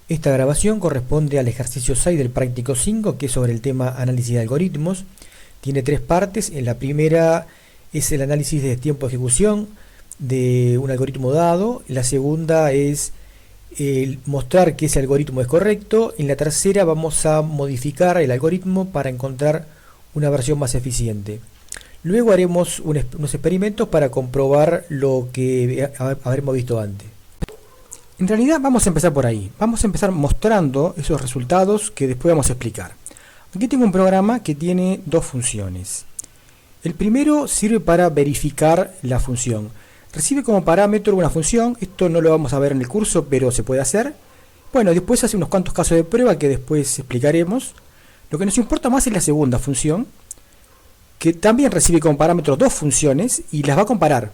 Esta grabación corresponde al ejercicio 6 del práctico 5, que es sobre el tema análisis de algoritmos. Tiene tres partes. En la primera es el análisis de tiempo de ejecución de un algoritmo dado. La segunda es mostrar que ese algoritmo es correcto. En la tercera vamos a modificar el algoritmo para encontrar una versión más eficiente. Luego haremos unos experimentos para comprobar lo que habremos visto antes. En realidad vamos a empezar por ahí. Vamos a empezar mostrando esos resultados que después vamos a explicar. Aquí tengo un programa que tiene dos funciones. El primero sirve para verificar la función. Recibe como parámetro una función. Esto no lo vamos a ver en el curso, pero se puede hacer. Bueno, después hace unos cuantos casos de prueba que después explicaremos. Lo que nos importa más es la segunda función, que también recibe como parámetro dos funciones y las va a comparar.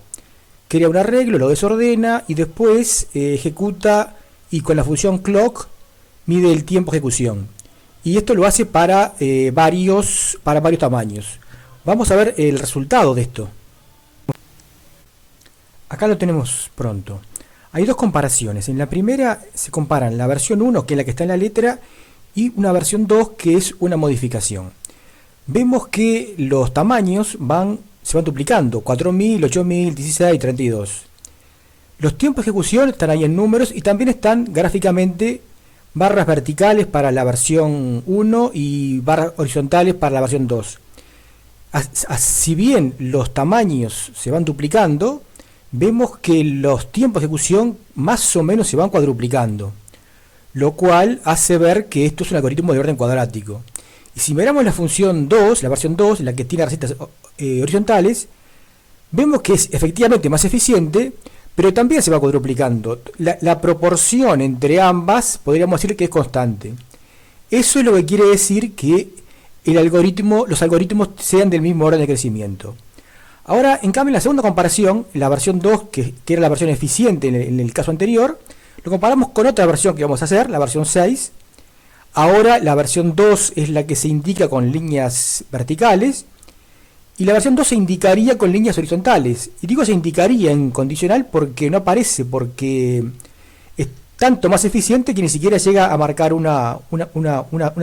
Crea un arreglo, lo desordena y después ejecuta, y con la función clock mide el tiempo de ejecución. Y esto lo hace para varios tamaños. Vamos a ver el resultado de esto. Acá lo tenemos pronto. Hay dos comparaciones. En la primera se comparan la versión 1, que es la que está en la letra, y una versión 2, que es una modificación. Vemos que los tamaños se van duplicando: 4000, 8000, 16, 32. Los tiempos de ejecución están ahí en números y también están gráficamente barras verticales para la versión 1 y barras horizontales para la versión 2. Si bien los tamaños se van duplicando, vemos que los tiempos de ejecución más o menos se van cuadruplicando, lo cual hace ver que esto es un algoritmo de orden cuadrático. Y si miramos la función 2, la versión 2, la que tiene recetas horizontales, vemos que es efectivamente más eficiente, pero también se va cuadruplicando. La proporción entre ambas podríamos decir que es constante. Eso es lo que quiere decir que los algoritmos sean del mismo orden de crecimiento. Ahora, en cambio, en la segunda comparación, la versión 2, que era la versión eficiente en el caso anterior, lo comparamos con otra versión que vamos a hacer, la versión 6. Ahora la versión 2 es la que se indica con líneas verticales y la versión 2 se indicaría con líneas horizontales. Y digo se indicaría en condicional porque no aparece, porque es tanto más eficiente que ni siquiera llega a marcar una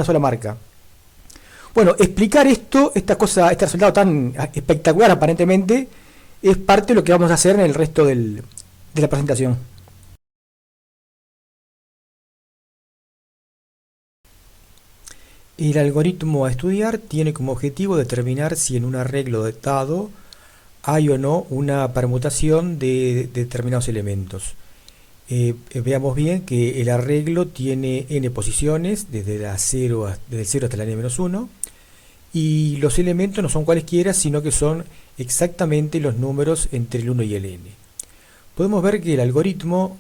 sola marca. Bueno, explicar este resultado tan espectacular aparentemente, es parte de lo que vamos a hacer en el resto de la presentación. El algoritmo a estudiar tiene como objetivo determinar si en un arreglo dado hay o no una permutación de determinados elementos. Veamos bien que el arreglo tiene n posiciones, desde el 0 hasta la n-1, y los elementos no son cualesquiera, sino que son exactamente los números entre el 1 y el n. Podemos ver que el algoritmo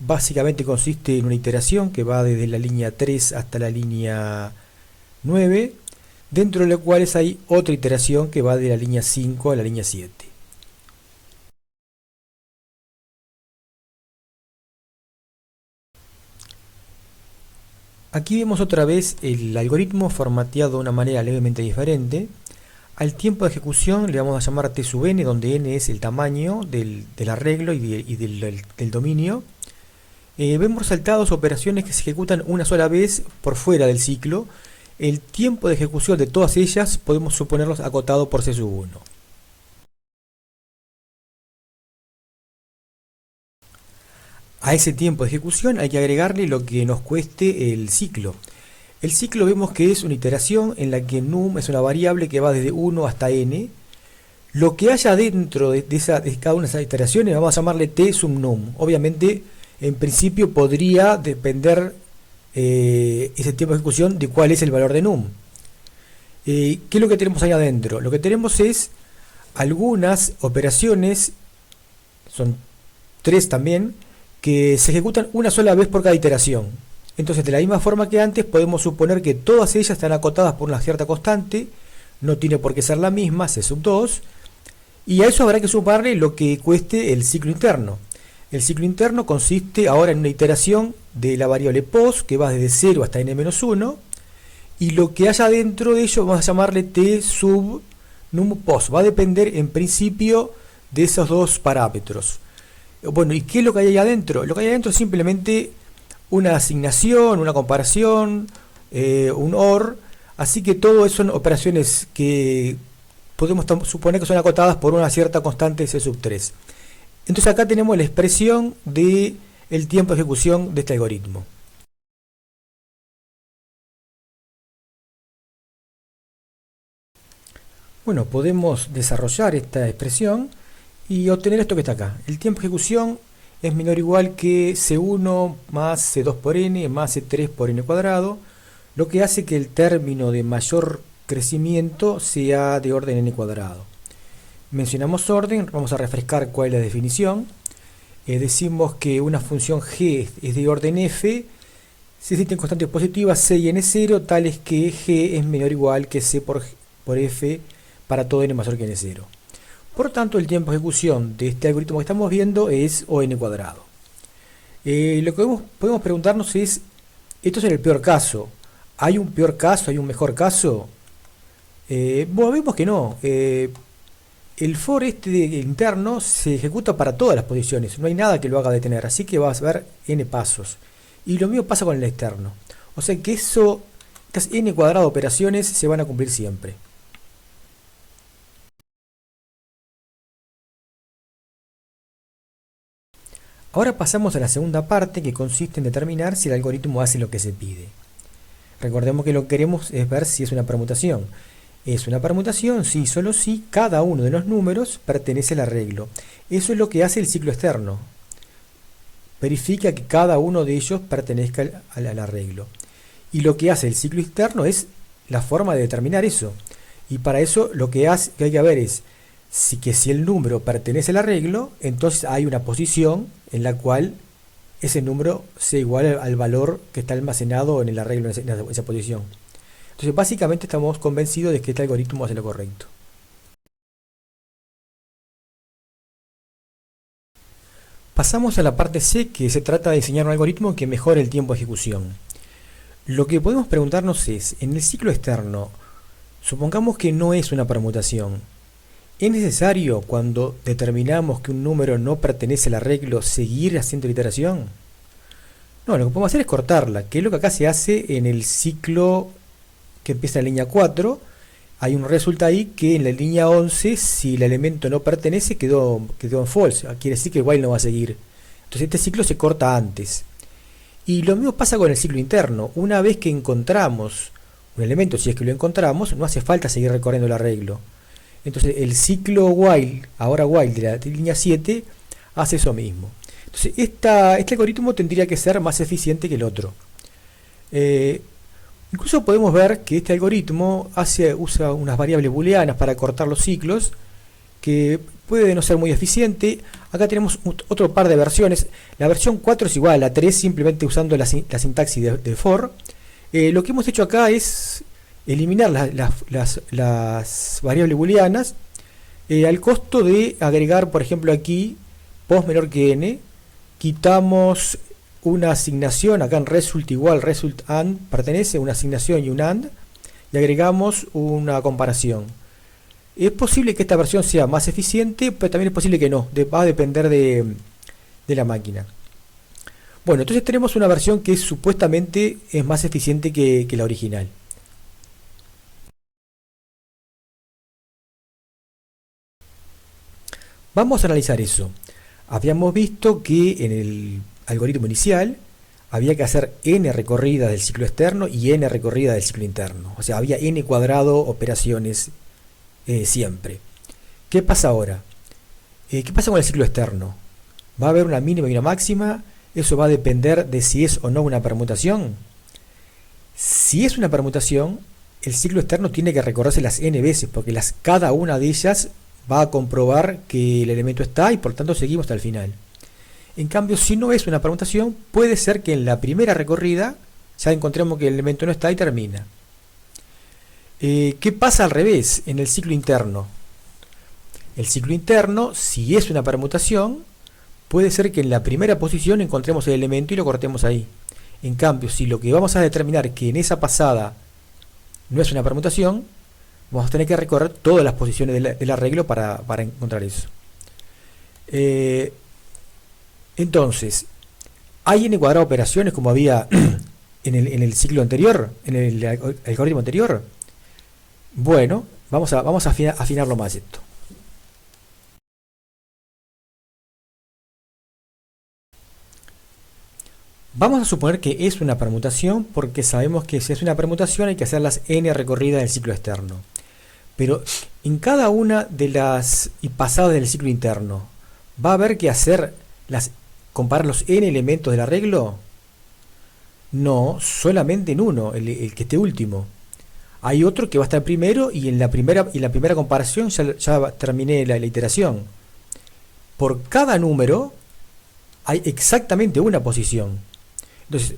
básicamente consiste en una iteración que va desde la línea 3 hasta la línea 9, dentro de las cuales hay otra iteración que va de la línea 5 a la línea 7. Aquí vemos otra vez el algoritmo formateado de una manera levemente diferente. Al tiempo de ejecución le vamos a llamar t sub n, donde n es el tamaño del arreglo y del dominio. Vemos resaltados operaciones que se ejecutan una sola vez por fuera del ciclo. El tiempo de ejecución de todas ellas podemos suponerlos acotado por c sub 1. A ese tiempo de ejecución hay que agregarle lo que nos cueste el ciclo. El ciclo vemos que es una iteración en la que num es una variable que va desde 1 hasta n. Lo que haya dentro de cada una de esas iteraciones vamos a llamarle t sub num. Obviamente, en principio podría depender ese tiempo de ejecución de cuál es el valor de num. ¿Qué es lo que tenemos ahí adentro? Lo que tenemos es algunas operaciones, son tres también, que se ejecutan una sola vez por cada iteración. Entonces, de la misma forma que antes, podemos suponer que todas ellas están acotadas por una cierta constante, no tiene por qué ser la misma, c sub 2, y a eso habrá que sumarle lo que cueste el ciclo interno. El ciclo interno consiste ahora en una iteración de la variable pos, que va desde 0 hasta n-1, y lo que haya dentro de ello vamos a llamarle t sub num pos. Va a depender en principio de esos dos parámetros. Bueno, ¿y qué es lo que hay ahí adentro? Lo que hay adentro es simplemente una asignación, una comparación, un OR, así que todo eso son operaciones que podemos suponer que son acotadas por una cierta constante C sub 3. Entonces acá tenemos la expresión de el tiempo de ejecución de este algoritmo. Bueno, podemos desarrollar esta expresión y obtener esto que está acá. El tiempo de ejecución es menor o igual que C1 más C2 por n más C3 por n cuadrado, lo que hace que el término de mayor crecimiento sea de orden n cuadrado. Mencionamos orden, vamos a refrescar cuál es la definición. Decimos que una función g es de orden f si existen constantes positivas c y n0 tales que g es menor o igual que c por f para todo n mayor que n0. Por tanto, el tiempo de ejecución de este algoritmo que estamos viendo es O n cuadrado. Lo que podemos preguntarnos es, esto es en el peor caso. ¿Hay un peor caso? ¿Hay un mejor caso? Bueno, vemos que no. El for interno se ejecuta para todas las posiciones. No hay nada que lo haga detener. Así que vas a ver n pasos. Y lo mismo pasa con el externo. O sea que estas n cuadrado operaciones se van a cumplir siempre. Ahora pasamos a la segunda parte, que consiste en determinar si el algoritmo hace lo que se pide. Recordemos que lo que queremos es ver si es una permutación. ¿Es una permutación? Sí, solo si cada uno de los números pertenece al arreglo. Eso es lo que hace el ciclo externo. Verifica que cada uno de ellos pertenezca al arreglo. Y lo que hace el ciclo externo es la forma de determinar eso. Y para eso lo que hay que ver es si el número pertenece al arreglo, entonces hay una posición en la cual ese número sea igual al valor que está almacenado en el arreglo en esa posición. Entonces básicamente estamos convencidos de que este algoritmo hace lo correcto. Pasamos a la parte C, que se trata de diseñar un algoritmo que mejore el tiempo de ejecución. Lo que podemos preguntarnos es, en el ciclo externo, supongamos que no es una permutación. ¿Es necesario, cuando determinamos que un número no pertenece al arreglo, seguir haciendo la iteración? No, lo que podemos hacer es cortarla, que es lo que acá se hace en el ciclo que empieza en la línea 4. Hay un resultado ahí que en la línea 11, si el elemento no pertenece, quedó en false. Quiere decir que el while no va a seguir. Entonces este ciclo se corta antes. Y lo mismo pasa con el ciclo interno. Una vez que encontramos un elemento, si es que lo encontramos, no hace falta seguir recorriendo el arreglo. Entonces el ciclo while, ahora while de la línea 7, hace eso mismo. Entonces este algoritmo tendría que ser más eficiente que el otro. Incluso podemos ver que este algoritmo usa unas variables booleanas para cortar los ciclos, que puede no ser muy eficiente. Acá tenemos otro par de versiones. La versión 4 es igual a la 3, simplemente usando la sintaxis de for. Lo que hemos hecho acá es eliminar las variables booleanas al costo de agregar, por ejemplo, aquí post menor que n. Quitamos una asignación, acá en result igual, result and, pertenece una asignación y un and, y agregamos una comparación. Es posible que esta versión sea más eficiente, pero también es posible que no, va a depender de la máquina. Bueno, entonces tenemos una versión que supuestamente es más eficiente que la original. Vamos a analizar eso. Habíamos visto que en el algoritmo inicial había que hacer n recorridas del ciclo externo y n recorridas del ciclo interno. O sea, había n cuadrado operaciones siempre. ¿Qué pasa ahora? ¿Qué pasa con el ciclo externo? ¿Va a haber una mínima y una máxima? ¿Eso va a depender de si es o no una permutación? Si es una permutación, el ciclo externo tiene que recorrerse las n veces, porque cada una de ellas va a comprobar que el elemento está y por tanto seguimos hasta el final. En cambio, si no es una permutación, puede ser que en la primera recorrida ya encontremos que el elemento no está y termina. ¿Qué pasa al revés en el ciclo interno? El ciclo interno, si es una permutación, puede ser que en la primera posición encontremos el elemento y lo cortemos ahí. En cambio, si lo que vamos a determinar que en esa pasada no es una permutación, vamos a tener que recorrer todas las posiciones del arreglo para encontrar eso. Entonces, ¿Hay n cuadrado operaciones como había en el ciclo anterior, en el algoritmo anterior? Bueno, vamos a afinarlo más esto. Vamos a suponer que es una permutación porque sabemos que si es una permutación hay que hacer las n recorridas del ciclo externo. Pero en cada una de las pasadas del ciclo interno, ¿va a haber que comparar los n elementos del arreglo? No, solamente en uno, el que esté último. Hay otro que va a estar primero y en la primera comparación ya terminé la iteración. Por cada número hay exactamente una posición.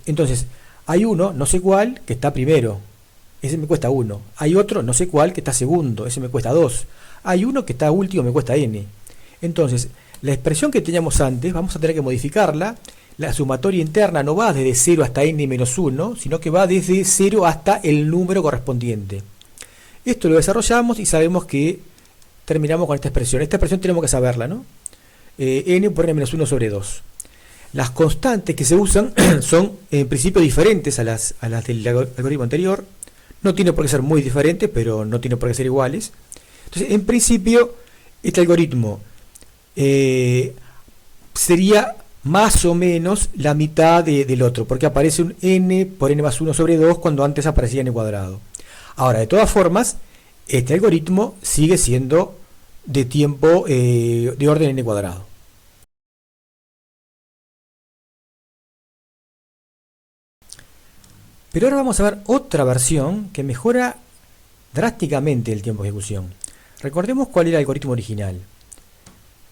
Entonces hay uno, no sé cuál, que está primero. Ese me cuesta 1. Hay otro, no sé cuál, que está segundo. Ese me cuesta 2. Hay uno que está último, me cuesta n. Entonces, la expresión que teníamos antes, vamos a tener que modificarla. La sumatoria interna no va desde 0 hasta n menos 1, sino que va desde 0 hasta el número correspondiente. Esto lo desarrollamos y sabemos que terminamos con esta expresión. Esta expresión tenemos que saberla, ¿no? N por n menos 1 sobre 2. Las constantes que se usan son en principio diferentes a las del algoritmo anterior. No tiene por qué ser muy diferentes, pero no tiene por qué ser iguales. Entonces, en principio, este algoritmo sería más o menos la mitad del otro, porque aparece un n por n más 1 sobre 2 cuando antes aparecía n cuadrado. Ahora, de todas formas, este algoritmo sigue siendo de tiempo de orden n cuadrado. Pero ahora vamos a ver otra versión que mejora drásticamente el tiempo de ejecución. Recordemos cuál era el algoritmo original.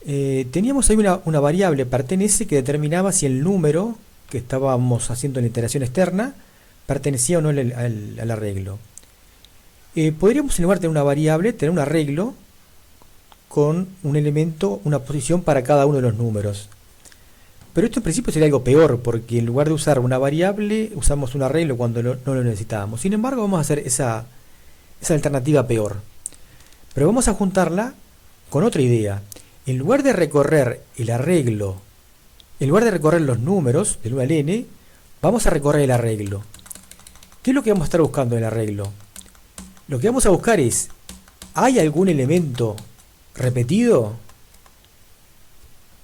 Teníamos ahí una variable pertenece que determinaba si el número que estábamos haciendo en la iteración externa pertenecía o no al arreglo. Podríamos, en lugar de tener una variable, tener un arreglo con un elemento, una posición para cada uno de los números. Pero esto en principio sería algo peor, porque en lugar de usar una variable, usamos un arreglo cuando no lo necesitábamos. Sin embargo, vamos a hacer esa alternativa peor. Pero vamos a juntarla con otra idea. En lugar de recorrer el arreglo, en lugar de recorrer los números del 1 al n, vamos a recorrer el arreglo. ¿Qué es lo que vamos a estar buscando en el arreglo? Lo que vamos a buscar es, ¿hay algún elemento repetido?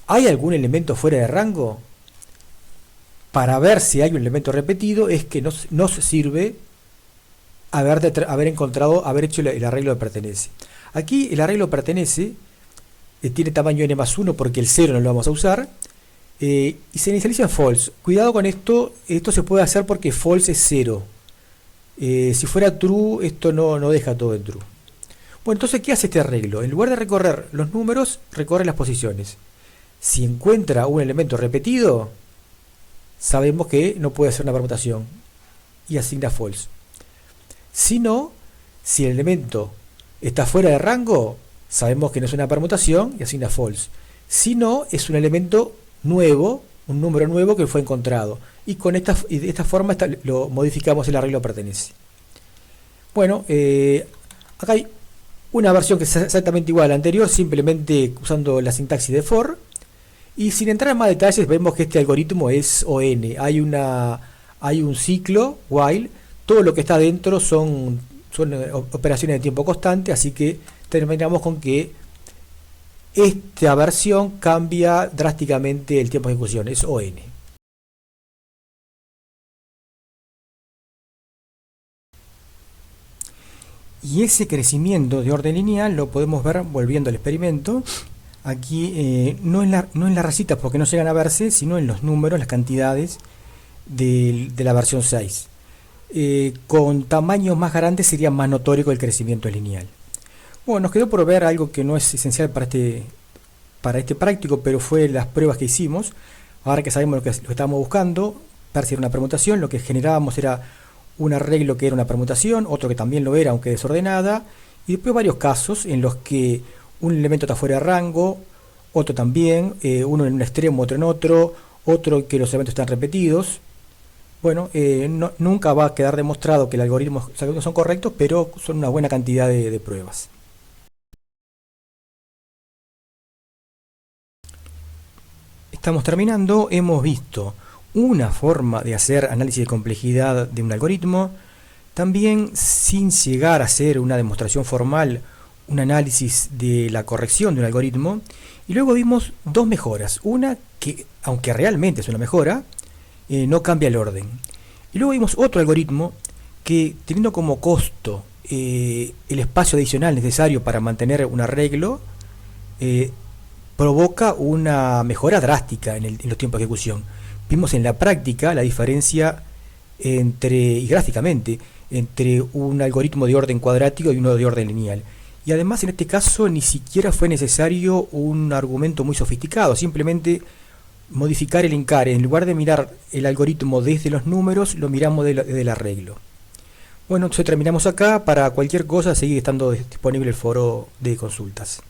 ¿Hay algún elemento fuera de rango? Para ver si hay un elemento repetido es que nos sirve haber hecho el arreglo de pertenece. Aquí el arreglo pertenece, tiene tamaño n más 1 porque el 0 no lo vamos a usar, y se inicializa en false. Cuidado con esto se puede hacer porque false es 0. Si fuera true, esto no deja todo en true. Bueno, entonces, ¿qué hace este arreglo? En lugar de recorrer los números, recorre las posiciones. Si encuentra un elemento repetido, sabemos que no puede hacer una permutación y asigna false. Si no, si el elemento está fuera de rango, sabemos que no es una permutación y asigna false. Si no, es un elemento nuevo, un número nuevo que fue encontrado. Y de esta forma lo modificamos, el arreglo pertenece. Bueno, acá hay una versión que es exactamente igual a la anterior, simplemente usando la sintaxis de for. Y sin entrar en más detalles, vemos que este algoritmo es ON. Hay un ciclo, while, todo lo que está dentro son operaciones de tiempo constante, así que terminamos con que esta versión cambia drásticamente el tiempo de ejecución, es ON. Y ese crecimiento de orden lineal lo podemos ver volviendo al experimento. Aquí no en las rayitas porque no llegan a verse, sino en los números, las cantidades de la versión 6. Con tamaños más grandes sería más notorio que el crecimiento lineal. Bueno, nos quedó por ver algo que no es esencial para este práctico, pero fue las pruebas que hicimos. Ahora que sabemos lo que estábamos buscando, ver si era una permutación, lo que generábamos era un arreglo que era una permutación, otro que también lo era, aunque desordenada, y después varios casos en los que un elemento está fuera de rango, otro también, uno en un extremo, otro en otro que los elementos están repetidos. Bueno, nunca va a quedar demostrado que los algoritmos son correctos, pero son una buena cantidad de pruebas. Estamos terminando, hemos visto una forma de hacer análisis de complejidad de un algoritmo, también sin llegar a hacer una demostración formal, un análisis de la corrección de un algoritmo, y luego vimos dos mejoras. Una que, aunque realmente es una mejora, no cambia el orden. Y luego vimos otro algoritmo que, teniendo como costo el espacio adicional necesario para mantener un arreglo, provoca una mejora drástica en los tiempos de ejecución. Vimos en la práctica la diferencia y gráficamente, entre un algoritmo de orden cuadrático y uno de orden lineal. Y además en este caso ni siquiera fue necesario un argumento muy sofisticado, simplemente modificar el encare. En lugar de mirar el algoritmo desde los números, lo miramos desde el arreglo. Bueno, entonces terminamos acá. Para cualquier cosa sigue estando disponible el foro de consultas.